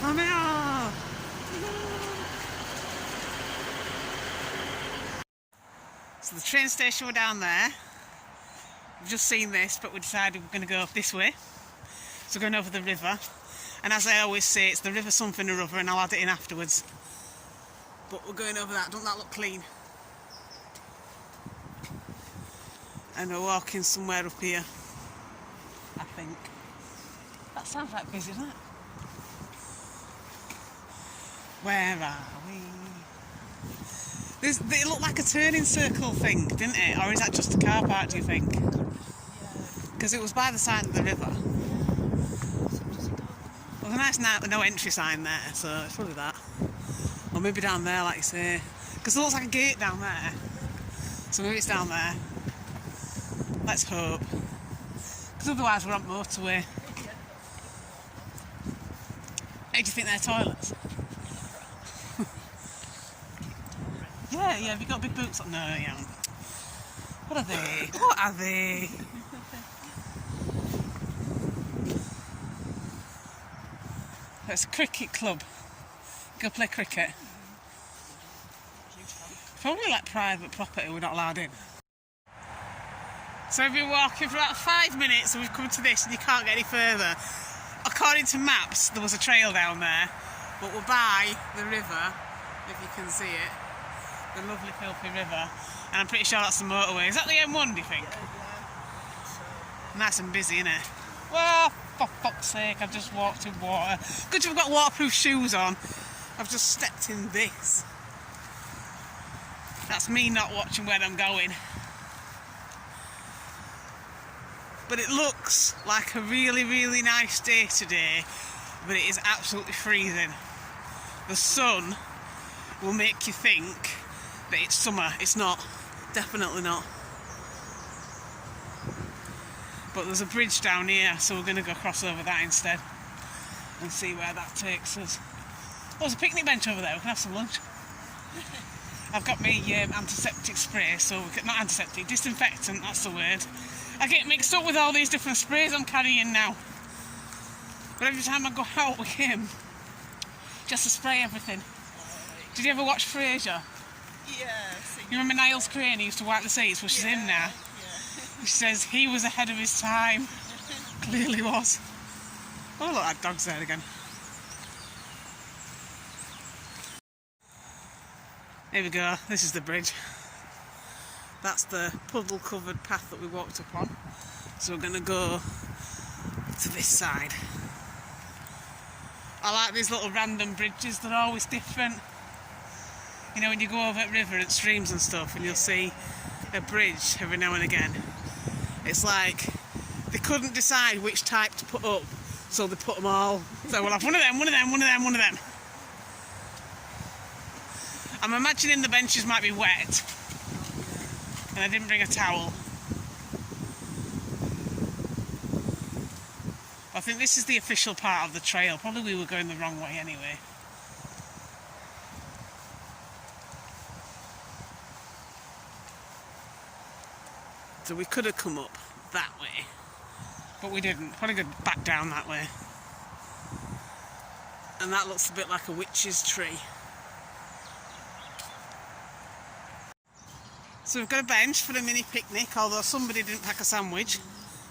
I'm out. So the train station, we're down there. We've just seen this, but we decided we're going to go this way. So we're going over the river. And as I always say, it's the river something or other, and I'll add it in afterwards. But we're going over that. Don't that look clean? And we're walking somewhere up here, I think. That sounds like busy, doesn't it? Where are we? It looked like a turning circle thing, didn't it? Or is that just a car park, do you think? Because it was by the side of the river. There's a nice no entry sign there, so it's probably that. Or maybe down there, like you say. Because it looks like a gate down there. So maybe it's down there. Let's hope. Because otherwise we're on motorway. Hey, do you think they're toilets? Yeah, have you got big boots on? No, you haven't. What are they? What are they? It's a cricket club. Go play cricket. Probably like private property, we're not allowed in. So we've been walking for about 5 minutes and we've come to this and you can't get any further. According to maps, there was a trail down there, but we're by the river, if you can see it. The lovely filthy river, and I'm pretty sure that's the motorway. Is that the M1, do you think? Yeah. Nice and busy, isn't it? Well, for fuck's sake, I've just walked in water. Good you've got waterproof shoes on. I've just stepped in this. That's me not watching where I'm going. But it looks like a really, really nice day today, but it is absolutely freezing. The sun will make you think that it's summer. It's not. Definitely not. But there's a bridge down here, so we're going to go cross over that instead and see where that takes us. Oh, there's a picnic bench over there. We can have some lunch. I've got my antiseptic spray, so we can, not antiseptic, disinfectant, that's the word. I get mixed up with all these different sprays I'm carrying now. But every time I go out with him, just to spray everything. Did you ever watch Frasier? Yeah. You remember Niles Crane, he used to wipe the seats? Well, she's in now. Yeah. She says he was ahead of his time. Clearly was. Oh look, that dog's there again. Here we go, this is the bridge. That's the puddle covered path that we walked up on. So we're going to go to this side. I like these little random bridges, they're always different. You know, when you go over a river and streams and stuff and you'll see a bridge every now and again. It's like they couldn't decide which type to put up, so they put them all. So we'll have one of them, one of them, one of them, one of them. I'm imagining the benches might be wet. And I didn't bring a towel. I think this is the official part of the trail. Probably we were going the wrong way anyway. So we could have come up that way, but we didn't. Probably go back down that way. And that looks a bit like a witch's tree. So we've got a bench for a mini picnic, although somebody didn't pack a sandwich,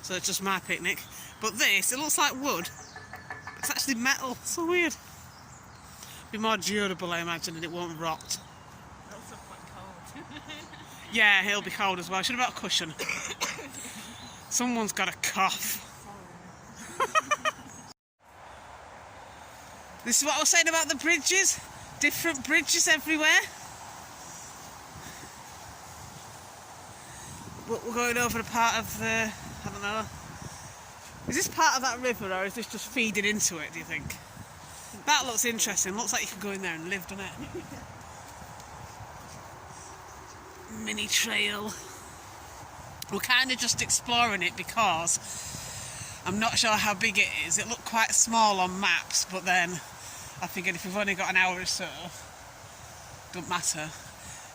so it's just my picnic. But this, it looks like wood. It's actually metal. So weird. Be more durable, I imagine, and it won't rot. It's also quite cold. Yeah, it'll be cold as well. I should have got a cushion. Someone's got a cough. This is what I was saying about the bridges. Different bridges everywhere. But we're going over a part of the, I don't know. Is this part of that river or is this just feeding into it, do you think? That looks interesting. Looks like you could go in there and live, doesn't it? Mini trail. We're kind of just exploring it because I'm not sure how big it is. It looked quite small on maps, but then I figured if we've only got an hour or so, don't matter.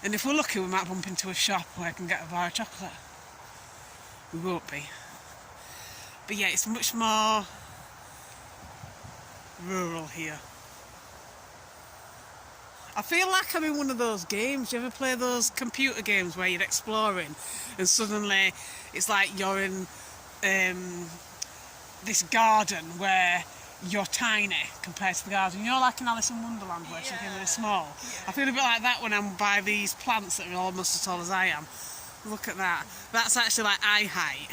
And if we're lucky, we might bump into a shop where I can get a bar of chocolate. We won't be. But yeah, it's much more rural here. I feel like I'm in one of those games. You ever play those computer games where you're exploring and suddenly it's like you're in this garden where you're tiny compared to the garden. You know, like in Alice in Wonderland where she's really small. I feel a bit like that when I'm by these plants that are almost as tall as I am. Look at that. That's actually like eye height.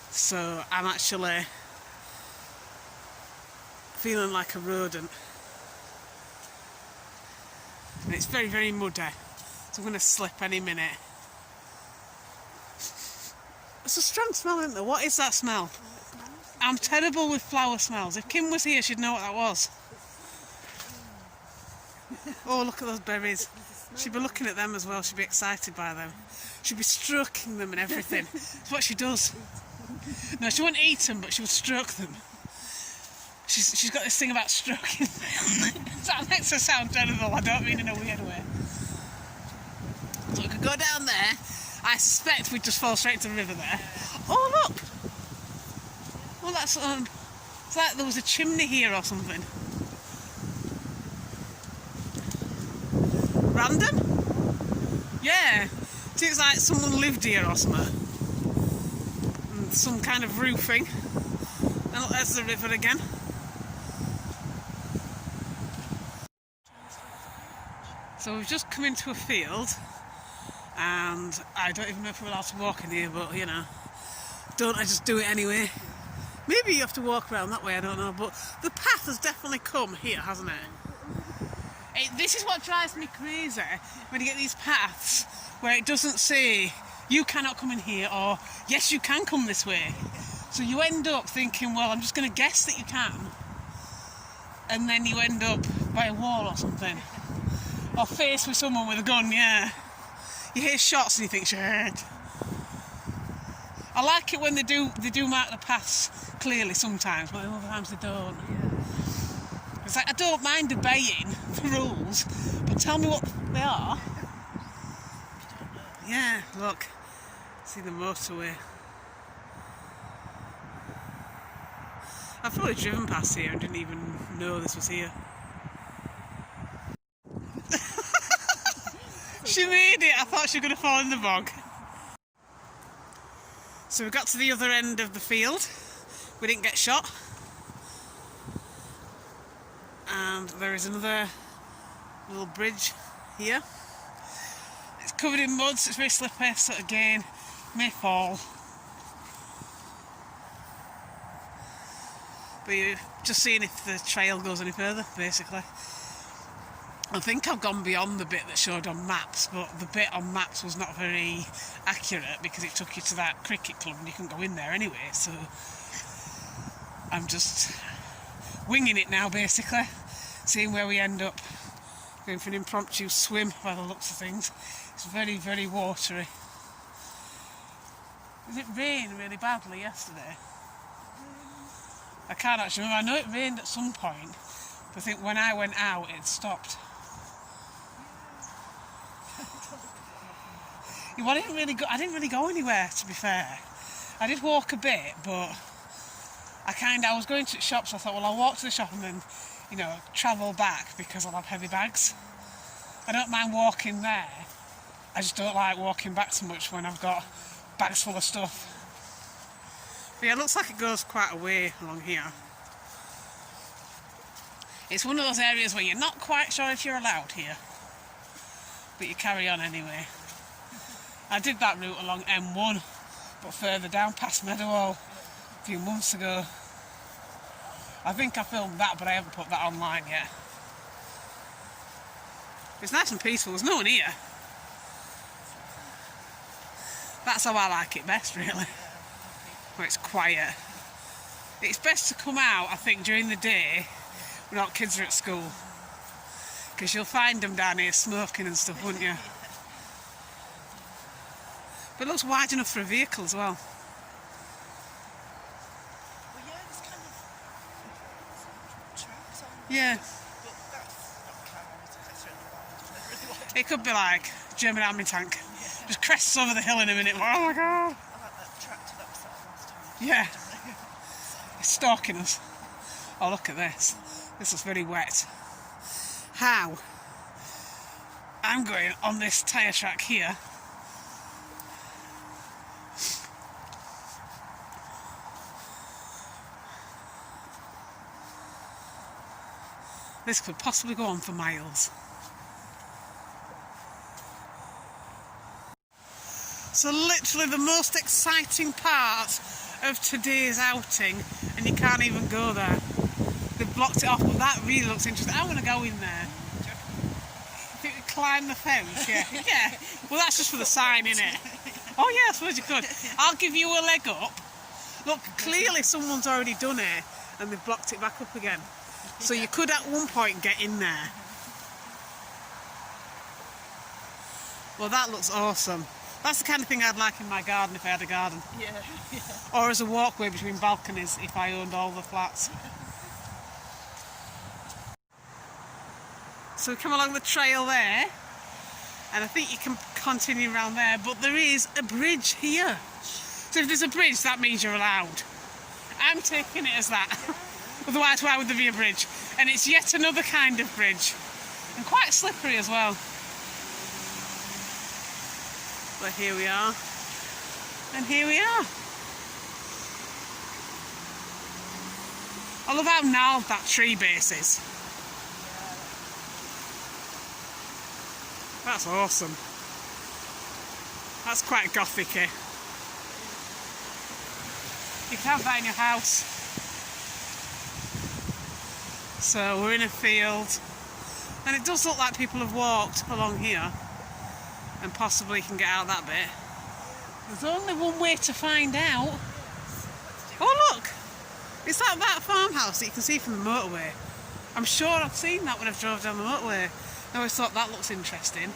So I'm actually feeling like a rodent. And it's very, very muddy. So I'm going to slip any minute. It's a strong smell, isn't there? What is that smell? I'm terrible with flower smells. If Kim was here, she'd know what that was. Oh, look at those berries. She'd be looking at them as well. She'd be excited by them. She'd be stroking them and everything. It's what she does. No, she wouldn't eat them, but she would stroke them. She's got this thing about stroking them. That makes her sound terrible. I don't mean in a weird way. So we could go down there. I suspect we'd just fall straight into the river there. Oh, look! Well, that's it's like there was a chimney here or something. Random? Yeah. Seems like someone lived here or something. And some kind of roofing. And look, there's the river again. So we've just come into a field, and I don't even know if we're allowed to walk in here, but you know, don't I just do it anyway? Maybe you have to walk around that way, I don't know, but the path has definitely come here, hasn't it? This is what drives me crazy, when you get these paths where it doesn't say, you cannot come in here, or yes, you can come this way. So you end up thinking, well, I'm just going to guess that you can, and then you end up by a wall or something. Or faced with someone with a gun, yeah. You hear shots and you think, shit. I like it when they do mark the paths clearly sometimes, but other times they don't. It's like, I don't mind obeying the rules, but tell me what they are. Yeah, look. See the motorway. I've probably driven past here and didn't even know this was here. She made it! I thought she was going to fall in the bog. So we got to the other end of the field. We didn't get shot. And there is another little bridge here. It's covered in mud, so it's very slippery, so again, may fall. But you're just seeing if the trail goes any further, basically. I think I've gone beyond the bit that showed on maps, but the bit on maps was not very accurate because it took you to that cricket club and you couldn't go in there anyway, so I'm just winging it now, basically, seeing where we end up. Going for an impromptu swim by the looks of things. It's very, very watery. Did it rain really badly yesterday? I can't actually remember. I know it rained at some point, but I think when I went out it stopped. Well, I didn't really go anywhere, to be fair. I did walk a bit, but I was going to the shop, so I thought, well, I'll walk to the shop and then, you know, travel back because I'll have heavy bags. I don't mind walking there. I just don't like walking back so much when I've got bags full of stuff. But yeah, it looks like it goes quite a way along here. It's one of those areas where you're not quite sure if you're allowed here, but you carry on anyway. I did that route along M1, but further down past Meadowhall a few months ago. I think I filmed that, but I haven't put that online yet. It's nice and peaceful, there's no one here. That's how I like it best, really, where it's quiet. It's best to come out, I think, during the day when our kids are at school, because you'll find them down here smoking and stuff, wouldn't you? But it looks wide enough for a vehicle as well. Well, yeah, there's kind of tracks on Yeah. but that's not cars, that's really wide. It could be like German army tank. Just crests over the hill in a minute. Oh my god. I like that tractor that was set last time. Yeah. It's stalking us. Oh, look at this. This is very wet. How? I'm going on this tyre track here. This could possibly go on for miles. So literally the most exciting part of today's outing, and you can't even go there. They've blocked it off, but that really looks interesting. I want to go in there. I think we climb the fence, yeah. Yeah. Well, that's just for the sign, innit? Oh yeah, I suppose you could. I'll give you a leg up. Look, clearly someone's already done it and they've blocked it back up again. So you could at one point get in there. Well, that looks awesome. That's the kind of thing I'd like in my garden if I had a garden. Yeah. Or as a walkway between balconies if I owned all the flats. So we come along the trail there, and I think you can continue around there, but there is a bridge here. So if there's a bridge, that means you're allowed. I'm taking it as that. Otherwise, why would there be a bridge? And it's yet another kind of bridge, and quite slippery as well. But here we are, and here we are. I love how gnarled that tree base is. That's awesome. That's quite gothic-y. You can have that in your house. So we're in a field, and it does look like people have walked along here and possibly can get out that bit. There's only one way to find out. Oh look! It's like that farmhouse that you can see from the motorway. I'm sure I've seen that when I've drove down the motorway. I always thought that looks interesting.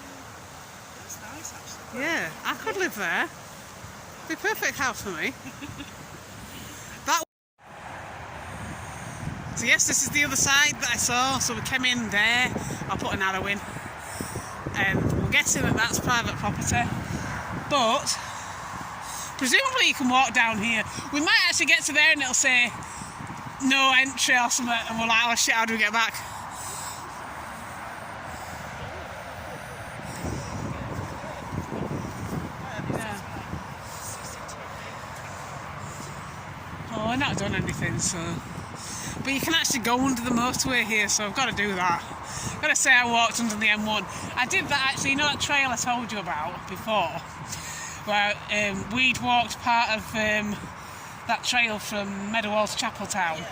That's nice, actually. Yeah, I could live there. It'd be a perfect house for me. That. So yes, this is the other side that I saw. So we came in there. I'll put an arrow in. We're guessing that that's private property. But presumably you can walk down here. We might actually get to there and it'll say no entry or something, and we're like, oh shit, how do we get back? Yeah. Oh, I've not done anything, so. But you can actually go under the motorway here, so I've got to do that. I've got to say I walked under the M1. I did that actually, you know that trail I told you about before? Where we'd walked part of that trail from Meadowall to Chapeltown. Yeah.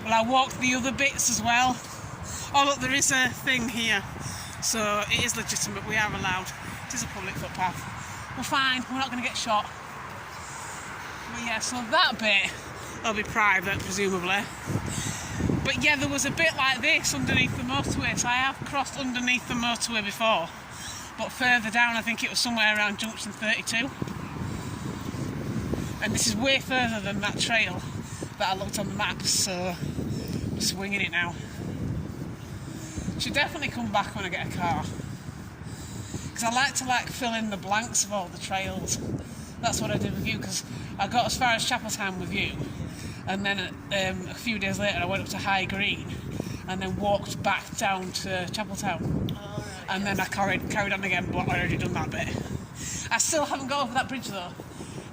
Well, I walked the other bits as well. Oh look, there is a thing here. So it is legitimate, we are allowed. It is a public footpath. We're fine, we're not going to get shot. But yeah, so that bit will be private, presumably. But yeah, there was a bit like this underneath the motorway, so I have crossed underneath the motorway before. But further down, I think it was somewhere around junction 32. And this is way further than that trail that I looked on the maps, so I'm just winging it now. Should definitely come back when I get a car. Because I like to fill in the blanks of all the trails. That's what I did with you, because I got as far as Chapeltown with you. And then a few days later I went up to High Green and then walked back down to Chapeltown. Oh, right, and then I carried on again, but I already done that bit. I still haven't got over that bridge though.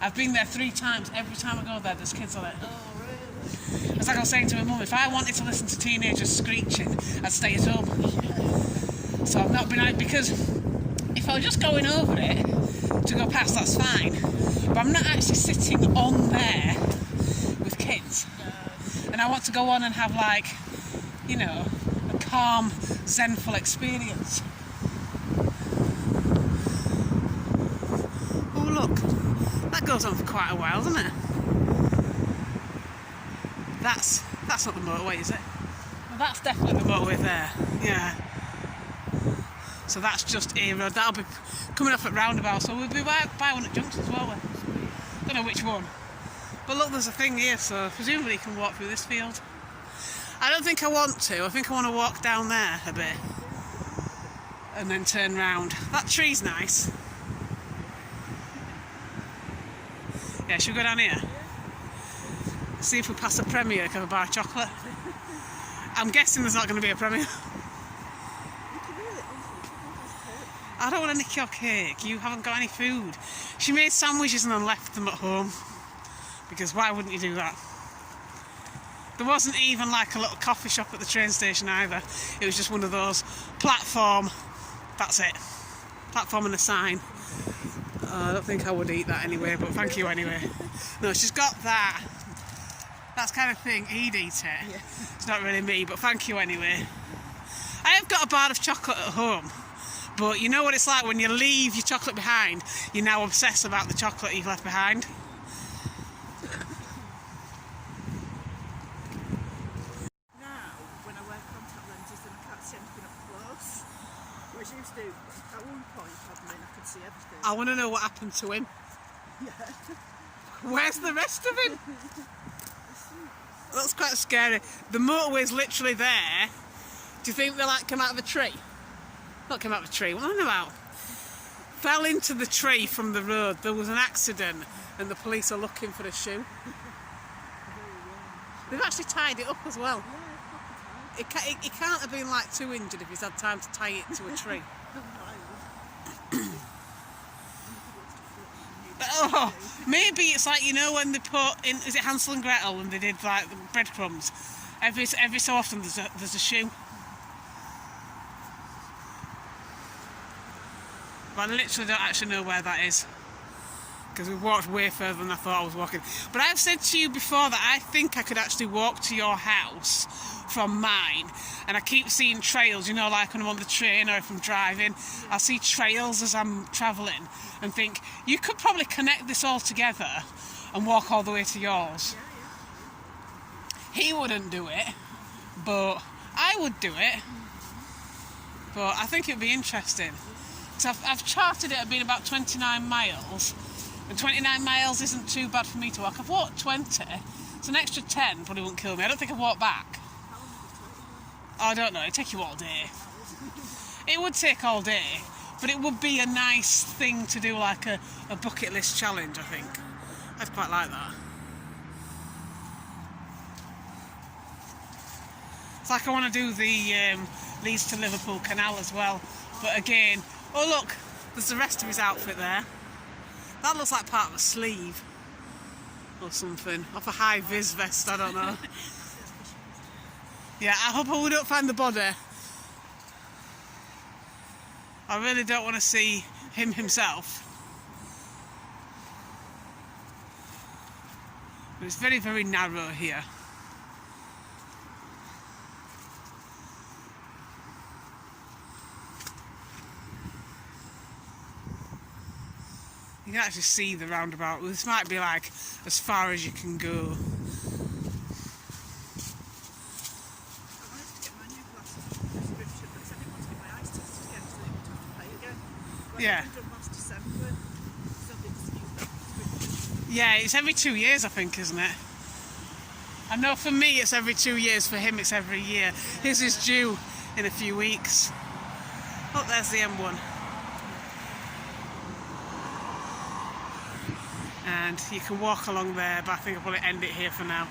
I've been there 3 times. Every time I go there, there's kids on it. Oh, really? It's like I was saying to my mum, if I wanted to listen to teenagers screeching, I'd stay at home. So I've not been out, because if I was just going over it to go past, that's fine. But I'm not actually sitting on there with kids. No. And I want to go on and have, like, you know, a calm, zenful experience. Oh look, that goes on for quite a while, doesn't it? That's not the motorway, is it? Well, that's definitely the motorway there. Yeah. So that's just A road. That'll be coming off at roundabout. So we'll be by one at junctions, won't we? Don't know which one. But look, there's a thing here, so presumably you can walk through this field. I don't think I want to. I think I want to walk down there a bit and then turn round. That tree's nice. Yeah, should we go down here? See if we pass a Premier, have a bar of chocolate. I'm guessing there's not going to be a Premier. I don't want to nick your cake. You haven't got any food. She made sandwiches and then left them at home. Because why wouldn't you do that? There wasn't even like a little coffee shop at the train station either. It was just one of those platform. That's it. Platform and a sign. I don't think I would eat that anyway, but thank you anyway. No, she's got that. That's kind of thing. He'd eat it. Yeah. It's not really me, but thank you anyway. I have got a bar of chocolate at home, but you know what it's like when you leave your chocolate behind, you now obsess about the chocolate you've left behind. Now, when I wear contact lenses and I can't see anything up close, whereas used to, at one point, I could see everything. I want to know what happened to him. Yeah. Where's the rest of him? That's quite scary. The motorway's literally there. Do you think they like come out of a tree? Not come out of a tree, what am I about? Fell into the tree from the road. There was an accident and the police are looking for the shoe. They've actually tied it up as well. It can't have been like too injured if he's had time to tie it to a tree. Oh, maybe it's like, you know, when they put in, is it Hansel and Gretel, when they did like the breadcrumbs? Every so often there's a shoe. But I literally don't actually know where that is, because we walked way further than I thought I was walking. But I've said to you before that I think I could actually walk to your house from mine, and I keep seeing trails, you know, like when I'm on the train or if I'm driving, I see trails as I'm travelling and think, you could probably connect this all together and walk all the way to yours. He wouldn't do it, but I would do it. But I think it would be interesting. So I've charted it at being about 29 miles, and 29 miles isn't too bad for me to walk. I've walked 20, so an extra 10 probably won't kill me. I don't think I've walked back. I don't know, it'd take you all day. It would take all day, but it would be a nice thing to do, like a bucket list challenge, I think. I'd quite like that. It's like I want to do the Leeds to Liverpool canal as well, but again, oh look, there's the rest of his outfit there. That looks like part of a sleeve or something, off a high-vis vest, I don't know. Yeah, I hope we don't find the body. I really don't want to see him himself. But it's very, very narrow here. You can actually see the roundabout. This might be like as far as you can go. Yeah. Yeah, it's every 2 years, I think, isn't it? I know for me it's every 2 years, for him it's every year. His is due in a few weeks. Oh, there's the M1. And you can walk along there, but I think I'll probably end it here for now.